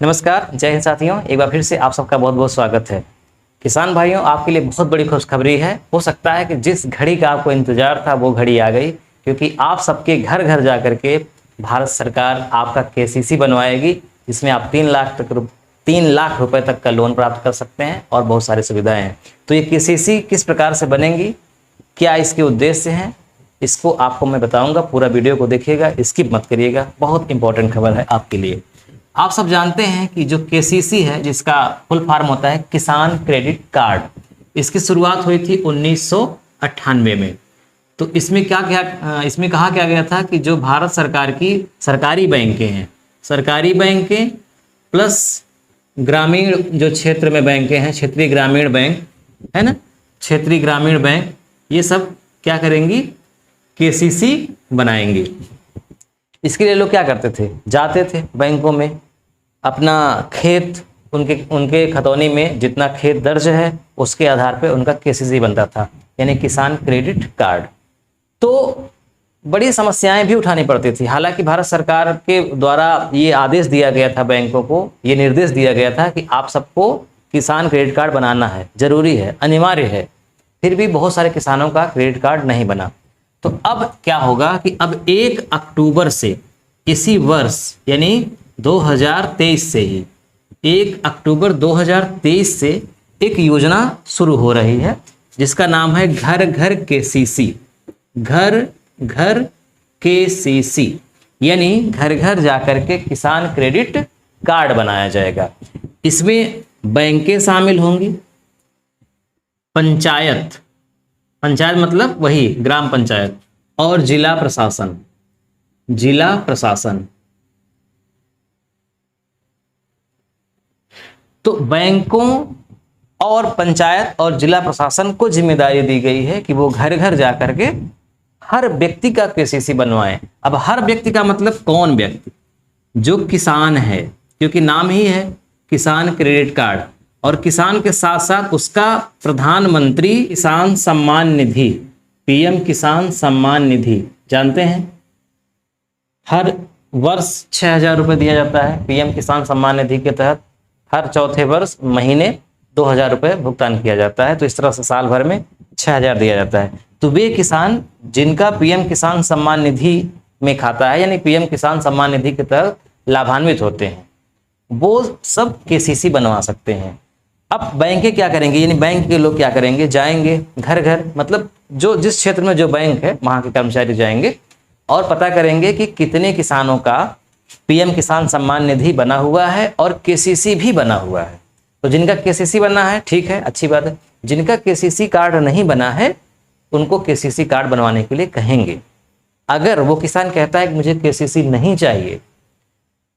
नमस्कार, जय हिंद साथियों। एक बार फिर से आप सबका बहुत बहुत स्वागत है। किसान भाइयों, आपके लिए बहुत बड़ी खुशखबरी है। हो सकता है कि जिस घड़ी का आपको इंतजार था वो घड़ी आ गई, क्योंकि आप सबके घर घर जा कर के भारत सरकार आपका केसीसी बनवाएगी, जिसमें आप 3 लाख रुपए तक का लोन प्राप्त कर सकते हैं और बहुत सारी सुविधाएं हैं। तो ये केसीसी किस प्रकार से बनेंगी, क्या इसके उद्देश्य हैं, इसको आपको मैं बताऊंगा। पूरा वीडियो को देखिएगा, स्किप मत करिएगा, बहुत इंपॉर्टेंट खबर है आपके लिए। आप सब जानते हैं कि जो केसीसी है, जिसका फुल फॉर्म होता है किसान क्रेडिट कार्ड, इसकी शुरुआत हुई थी 1998 में। तो इसमें इसमें कहा क्या गया था कि जो भारत सरकार की सरकारी बैंकें हैं, सरकारी बैंकें प्लस ग्रामीण जो क्षेत्र में बैंकें हैं, क्षेत्रीय ग्रामीण बैंक है ना, क्षेत्रीय ग्रामीण बैंक, ये सब क्या करेंगी, केसीसी बनाएंगे। इसके लिए लोग क्या करते थे, जाते थे बैंकों में, अपना खेत, उनके खतौनी में जितना खेत दर्ज है उसके आधार पे उनका केसीसी बनता था, यानी किसान क्रेडिट कार्ड। तो बड़ी समस्याएं भी उठानी पड़ती थी। हालांकि भारत सरकार के द्वारा ये आदेश दिया गया था, बैंकों को ये निर्देश दिया गया था कि आप सबको किसान क्रेडिट कार्ड बनाना है, जरूरी है, अनिवार्य है। फिर भी बहुत सारे किसानों का क्रेडिट कार्ड नहीं बना। तो अब क्या होगा कि अब 1 अक्टूबर से, इसी वर्ष यानी 2023 से ही, 1 अक्टूबर 2023 से एक योजना शुरू हो रही है, जिसका नाम है घर घर केसीसी। घर घर केसीसी यानी घर घर जाकर के किसान क्रेडिट कार्ड बनाया जाएगा। इसमें बैंकें शामिल होंगी, पंचायत मतलब वही ग्राम पंचायत, और जिला प्रशासन। तो बैंकों और पंचायत और जिला प्रशासन को जिम्मेदारी दी गई है कि वो घर घर जाकर के हर व्यक्ति का केसीसी बनवाएं। अब हर व्यक्ति का मतलब कौन व्यक्ति, जो किसान है, क्योंकि नाम ही है किसान क्रेडिट कार्ड, और किसान के साथ साथ उसका प्रधानमंत्री किसान सम्मान निधि, पीएम किसान सम्मान निधि, जानते हैं हर वर्ष 6,000 रुपये दिया जाता है पीएम किसान सम्मान निधि के तहत। हर चौथे वर्ष महीने 2,000 रुपये भुगतान किया जाता है। तो इस तरह से साल भर में 6,000 दिया जाता है। तो वे किसान जिनका पीएम किसान सम्मान निधि में खाता है, यानी पीएम किसान सम्मान निधि के तहत लाभान्वित होते हैं, वो सब केसीसी बनवा सकते हैं। अब बैंकें क्या करेंगे, यानी बैंक के लोग क्या करेंगे, जाएंगे घर घर, मतलब जो जिस क्षेत्र में जो बैंक है वहाँ के कर्मचारी जाएंगे और पता करेंगे कि कितने किसानों का पीएम किसान सम्मान निधि बना हुआ है और केसीसी भी बना हुआ है। तो जिनका केसीसी बना है, ठीक है, अच्छी बात है। जिनका केसीसी कार्ड नहीं बना है, उनको केसीसी कार्ड बनवाने के लिए कहेंगे। अगर वो किसान कहता है कि मुझे केसीसी नहीं चाहिए,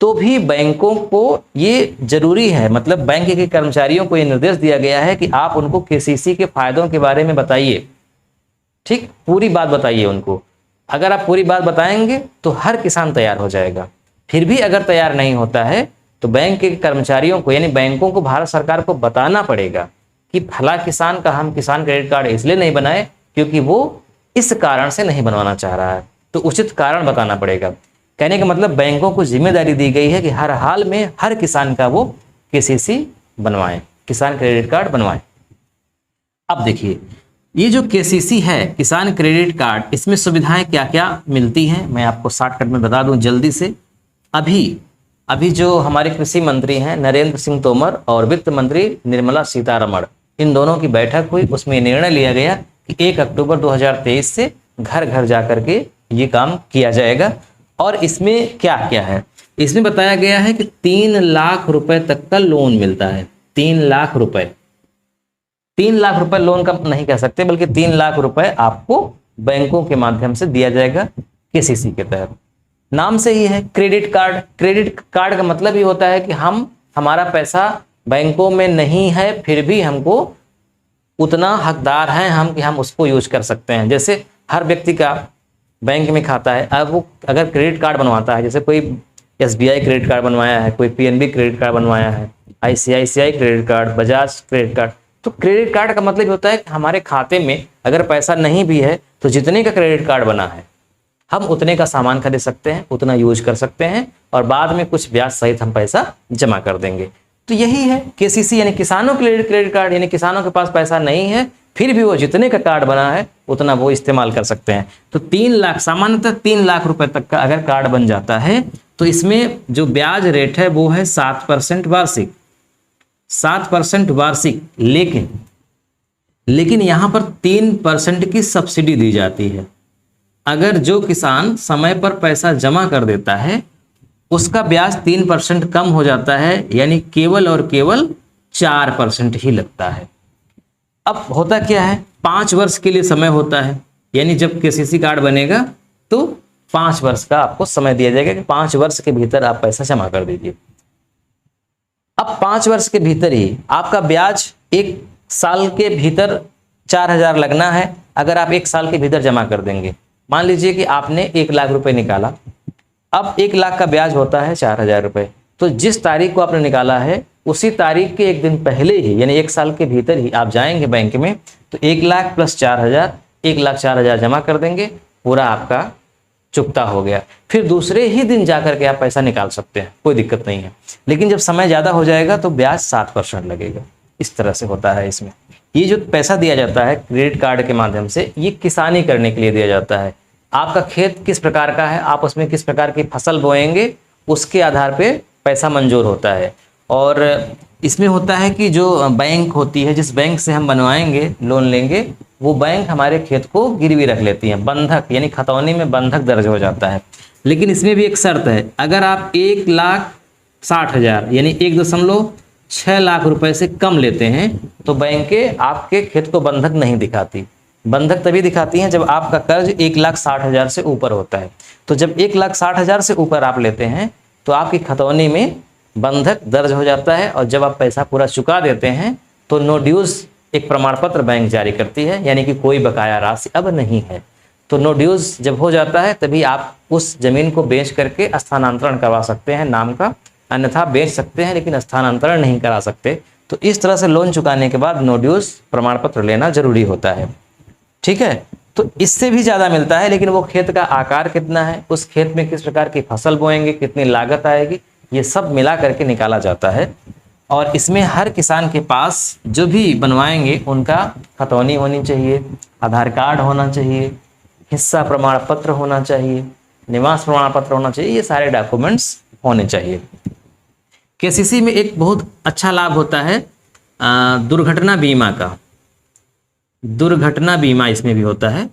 तो भी बैंकों को ये जरूरी है, मतलब बैंक के कर्मचारियों को ये निर्देश दिया गया है कि आप उनको केसीसी के फायदों के बारे में बताइए। ठीक, पूरी बात बताइए उनको। अगर आप पूरी बात बताएंगे तो हर किसान तैयार हो जाएगा। फिर भी अगर तैयार नहीं होता है तो बैंक के कर्मचारियों को, यानी बैंकों को भारत सरकार को बताना पड़ेगा कि फला किसान का हम किसान क्रेडिट कार्ड इसलिए नहीं बनाए क्योंकि वो इस कारण से नहीं बनवाना चाह रहा है। तो उचित कारण बताना पड़ेगा। कहने का मतलब बैंकों को जिम्मेदारी दी गई है कि हर हाल में हर किसान का वो केसीसी बनवाएं, किसान क्रेडिट कार्ड बनवाएं। अब देखिए, ये जो केसीसी है, किसान क्रेडिट कार्ड, इसमें सुविधाएं क्या क्या मिलती हैं, मैं आपको शॉर्टकट में बता दूं जल्दी से। अभी जो हमारे कृषि मंत्री हैं नरेंद्र सिंह तोमर और वित्त मंत्री निर्मला सीतारमण, इन दोनों की बैठक हुई। उसमें निर्णय लिया गया कि 1 अक्टूबर 2023 से घर घर जाकर के ये काम किया जाएगा। और इसमें क्या क्या है, इसमें बताया गया है कि 3 लाख रुपए तक का लोन मिलता है। 3 लाख रुपए, 3 लाख रुपए लोन का नहीं कह सकते, बल्कि 3 लाख रुपए आपको बैंकों के माध्यम से दिया जाएगा केसीसी के तहत। नाम से ही है क्रेडिट कार्ड। क्रेडिट कार्ड का मतलब ही होता है कि हमारा पैसा बैंकों में नहीं है, फिर भी हमको उतना हकदार हैं हम कि हम उसको यूज कर सकते हैं। जैसे हर व्यक्ति का बैंक में खाता है, अब वो अगर क्रेडिट कार्ड बनवाता है, जैसे कोई SBI क्रेडिट कार्ड बनवाया है, कोई PNB क्रेडिट कार्ड बनवाया है, ICICI credit card, Bajaj credit card, तो क्रेडिट कार्ड का मतलब होता है कि हमारे खाते में अगर पैसा नहीं भी है तो जितने का क्रेडिट कार्ड बना है हम उतने का सामान खरीद सकते हैं, उतना यूज कर सकते हैं और बाद में कुछ ब्याज सहित हम पैसा जमा कर देंगे। तो यही है केसीसी, यानी किसानों के क्रेडिट कार्ड, यानी किसानों के पास पैसा नहीं है फिर भी वो जितने का कार्ड बना है उतना वो इस्तेमाल कर सकते हैं। तो 3 लाख, सामान्यतः 3 लाख रुपए तक का अगर कार्ड बन जाता है तो इसमें जो ब्याज रेट है वो है 7% वार्षिक, 7% वार्षिक। लेकिन यहां पर 3% की सब्सिडी दी जाती है। अगर जो किसान समय पर पैसा जमा कर देता है उसका ब्याज 3% कम हो जाता है, यानी केवल और केवल 4% ही लगता है। अब होता क्या है, 5 वर्ष के लिए समय होता है, यानी जब केसीसी कार्ड बनेगा तो 5 वर्ष का आपको समय दिया जाएगा कि 5 वर्ष के भीतर आप पैसा जमा कर दीजिए। अब 5 वर्ष के भीतर ही आपका ब्याज 1 साल के भीतर 4,000 लगना है। अगर आप 1 साल के भीतर जमा कर देंगे, मान लीजिए कि आपने 1 लाख रुपए निकाला, अब 1 लाख का ब्याज होता है 4,000 रुपए, तो जिस तारीख को आपने निकाला है उसी तारीख के 1 दिन पहले ही, यानी 1 साल के भीतर ही आप जाएंगे बैंक में तो 1 लाख प्लस 4,000, 1,04,000 जमा कर देंगे, पूरा आपका चुकता हो गया। फिर दूसरे ही दिन जाकर के आप पैसा निकाल सकते हैं, कोई दिक्कत नहीं है। लेकिन जब समय ज़्यादा हो जाएगा तो ब्याज 7% लगेगा। इस तरह से होता है इसमें। ये जो पैसा दिया जाता है क्रेडिट कार्ड के माध्यम से, ये किसानी करने के लिए दिया जाता है। आपका खेत किस प्रकार का है, आप उसमें किस प्रकार की फसल बोएंगे, उसके आधार पे पैसा मंजूर होता है। और इसमें होता है कि जो बैंक होती है, जिस बैंक से हम बनवाएंगे, लोन लेंगे, वो बैंक हमारे खेत को गिरवी रख लेती है, बंधक, यानी खतौनी में बंधक दर्ज हो जाता है। लेकिन इसमें भी एक शर्त है, अगर आप 1,60,000 यानी 1.6 लाख रुपए से कम लेते हैं तो बैंकें आपके खेत को बंधक नहीं दिखाती। बंधक तभी दिखाती हैं जब आपका कर्ज 1,60,000 से ऊपर होता है। तो जब 1,60,000 से ऊपर आप लेते हैं तो आपकी खतौनी में बंधक दर्ज हो जाता है, और जब आप पैसा पूरा चुका देते हैं तो नो ड्यूज एक प्रमाण पत्र बैंक जारी करती है, यानी कि कोई बकाया राशि अब नहीं है। तो नो ड्यूज जब हो जाता है तभी आप उस जमीन को बेच करके स्थानांतरण करवा सकते हैं नाम का, अन्यथा बेच सकते हैं लेकिन स्थानांतरण नहीं करा सकते। तो इस तरह से लोन चुकाने के बाद नो ड्यूज प्रमाण पत्र लेना जरूरी होता है। ठीक है, तो इससे भी ज़्यादा मिलता है, लेकिन वो खेत का आकार कितना है, उस खेत में किस प्रकार की फसल बोएंगे, कितनी लागत आएगी, ये सब मिला करके निकाला जाता है। और इसमें हर किसान के पास जो भी बनवाएंगे उनका खतौनी होनी चाहिए, आधार कार्ड होना चाहिए, हिस्सा प्रमाण पत्र होना चाहिए, निवास प्रमाण पत्र होना चाहिए, ये सारे डॉक्यूमेंट्स होने चाहिए। केसीसी में एक बहुत अच्छा लाभ होता है दुर्घटना बीमा का। दुर्घटना बीमा इसमें भी होता है,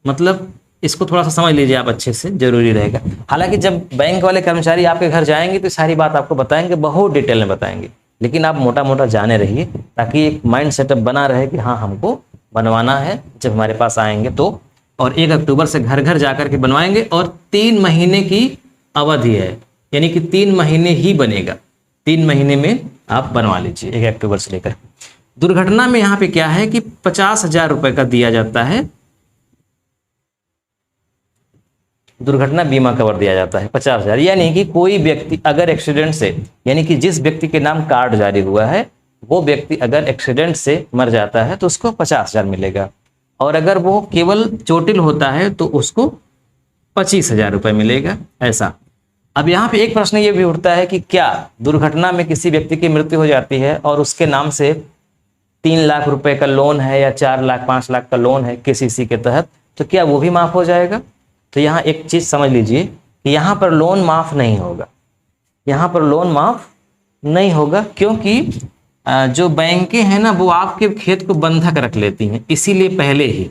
मतलब इसको थोड़ा सा समझ लीजिए आप अच्छे से, जरूरी रहेगा। हालांकि जब बैंक वाले कर्मचारी आपके घर जाएंगे तो सारी बात आपको बताएंगे, बहुत डिटेल में बताएंगे, लेकिन आप मोटा मोटा जाने रहिए ताकि एक माइंड सेटअप बना रहे कि हाँ हमको बनवाना है जब हमारे पास आएंगे तो। और 1 अक्टूबर से घर घर जाकर के बनवाएंगे, और 3 महीने की अवधि है, यानी कि 3 महीने ही बनेगा, 3 महीने में आप बनवा लीजिए 1 अक्टूबर से लेकर। दुर्घटना में यहाँ पे क्या है कि 50,000 रुपए का दिया जाता है, दुर्घटना बीमा कवर दिया जाता है 50,000। यानी कि कोई व्यक्ति अगर एक्सीडेंट से, यानी कि जिस व्यक्ति के नाम कार्ड जारी हुआ है वो व्यक्ति अगर एक्सीडेंट से मर जाता है तो उसको 50,000 मिलेगा, और अगर वो केवल चोटिल होता है तो उसको 25,000 रुपये मिलेगा, ऐसा। अब यहाँ पे एक प्रश्न ये भी उठता है कि क्या दुर्घटना में किसी व्यक्ति की मृत्यु हो जाती है और उसके नाम से 3 लाख रुपए का लोन है या 4 लाख 5 लाख का लोन है केसीसी के तहत, तो क्या वो भी माफ हो जाएगा? तो यहाँ एक चीज समझ लीजिए कि यहाँ पर लोन माफ नहीं होगा, यहाँ पर लोन माफ नहीं होगा, क्योंकि जो बैंकें हैं ना वो आपके खेत को बंधक रख लेती हैं, इसीलिए पहले ही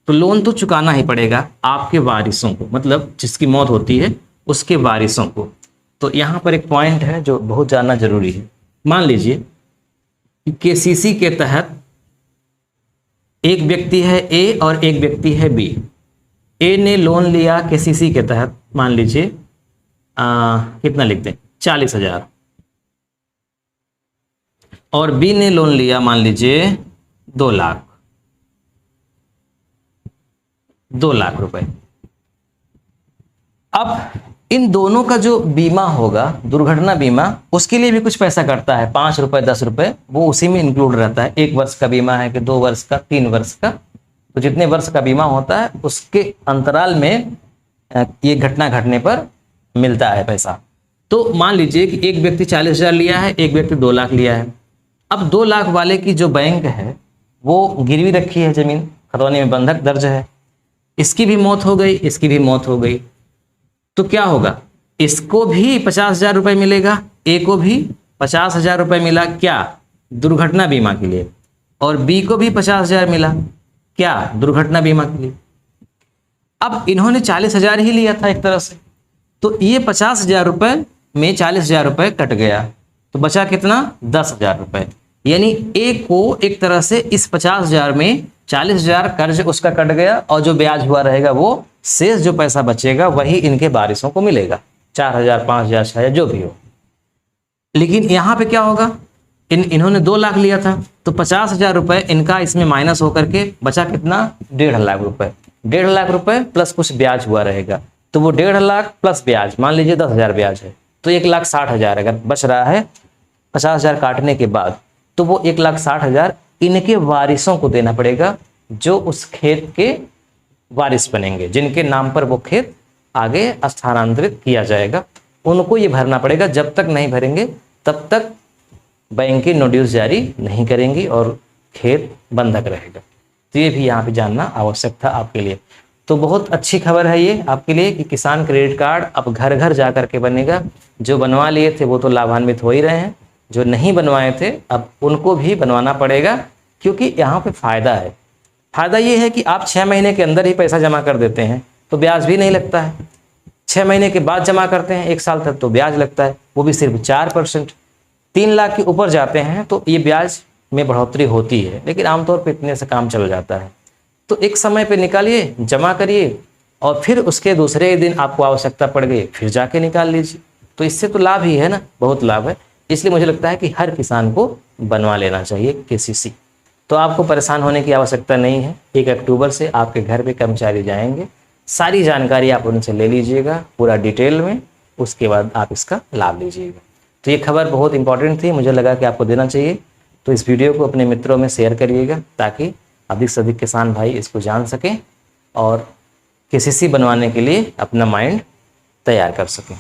तो लोन तो चुकाना ही पड़ेगा आपके वारिसों को, मतलब जिसकी मौत होती है उसके वारिसों को। तो यहाँ पर एक पॉइंट है जो बहुत जानना जरूरी है। मान लीजिए कि केसीसी के तहत एक व्यक्ति है ए और एक व्यक्ति है बी। ए ने लोन लिया केसीसी के तहत, मान लीजिए कितना लिख दें 40,000, और बी ने लोन लिया मान लीजिए 2 लाख, 2 लाख रुपए। अब इन दोनों का जो बीमा होगा दुर्घटना बीमा, उसके लिए भी कुछ पैसा कटता है, 5 रुपए 10 रुपए, वो उसी में इंक्लूड रहता है। 1 वर्ष का बीमा है कि 2 वर्ष का, 3 वर्ष का, तो जितने वर्ष का बीमा होता है उसके अंतराल में ये घटना घटने पर मिलता है पैसा। तो मान लीजिए कि एक व्यक्ति 40,000 लिया है, एक व्यक्ति 2 लाख लिया है। अब 2 लाख वाले की जो बैंक है वो गिरवी रखी है जमीन, खतौनी में बंधक दर्ज है, इसकी भी मौत हो गई, इसकी भी मौत हो गई, तो क्या होगा? इसको भी 50,000 रुपये मिलेगा, ए को भी 50,000 रुपये मिला, क्या? दुर्घटना बीमा के लिए। और बी को भी 50,000 मिला, क्या? दुर्घटना बीमा के लिए। अब इन्होंने 40,000 ही लिया था एक तरह से, तो ये 50,000 रुपये में 40,000 रुपये कट गया, तो बचा कितना? 10,000 रुपये। यानी ए को एक तरह से इस 50,000 में 40,000 कर्ज उसका कट गया, और जो ब्याज हुआ रहेगा वो शेष जो पैसा बचेगा वही इनके वारिसों को मिलेगा, 4,000, 5,000, 6,000 जो भी हो। लेकिन यहाँ पे क्या होगा? इन्होंने 2 लाख लिया था, तो 50,000 रुपये इनका इसमें माइनस होकर के बचा कितना? 1.5 लाख रुपये। 1.5 लाख रुपये प्लस कुछ ब्याज हुआ रहेगा, तो वो 1.5 लाख प्लस ब्याज, मान लीजिए 10,000 ब्याज है, तो 1,60,000 अगर बच रहा है 50,000 काटने के बाद, तो वो 1,60,000 इनके वारिसों को देना पड़ेगा, जो उस खेत के वारिस बनेंगे, जिनके नाम पर वो खेत आगे स्थानांतरित किया जाएगा, उनको ये भरना पड़ेगा। जब तक नहीं भरेंगे तब तक बैंक की नोटिस जारी नहीं करेंगी और खेत बंधक रहेगा। तो ये भी यहाँ पे जानना आवश्यक था आपके लिए। तो बहुत अच्छी खबर है ये आपके लिए कि किसान क्रेडिट कार्ड अब घर घर जा कर के बनेगा। जो बनवा लिए थे वो तो लाभान्वित हो ही रहे हैं, जो नहीं बनवाए थे अब उनको भी बनवाना पड़ेगा, क्योंकि यहाँ पे फ़ायदा है। फ़ायदा ये है कि आप 6 महीने के अंदर ही पैसा जमा कर देते हैं तो ब्याज भी नहीं लगता है। 6 महीने के बाद जमा करते हैं 1 साल तक तो ब्याज लगता है, वो भी सिर्फ 4%। 3 लाख के ऊपर जाते हैं तो ये ब्याज में बढ़ोतरी होती है, लेकिन आमतौर पर इतने से काम चल जाता है। तो एक समय पे निकालिए, जमा करिए, और फिर उसके दूसरे दिन आपको आवश्यकता पड़ गई फिर जाके निकाल लीजिए। तो इससे तो लाभ ही है ना, बहुत लाभ है। इसलिए मुझे लगता है कि हर किसान को बनवा लेना चाहिए केसीसी। तो आपको परेशान होने की आवश्यकता नहीं है। 1 अक्टूबर से आपके घर पे कर्मचारी जाएंगे, सारी जानकारी आप उनसे ले लीजिएगा पूरा डिटेल में, उसके बाद आप इसका लाभ लीजिएगा। तो ये खबर बहुत इंपॉर्टेंट थी, मुझे लगा कि आपको देना चाहिए। तो इस वीडियो को अपने मित्रों में शेयर करिएगा ताकि अधिक से अधिक किसान भाई इसको जान सकें और केसीसी बनवाने के लिए अपना माइंड तैयार कर सकें।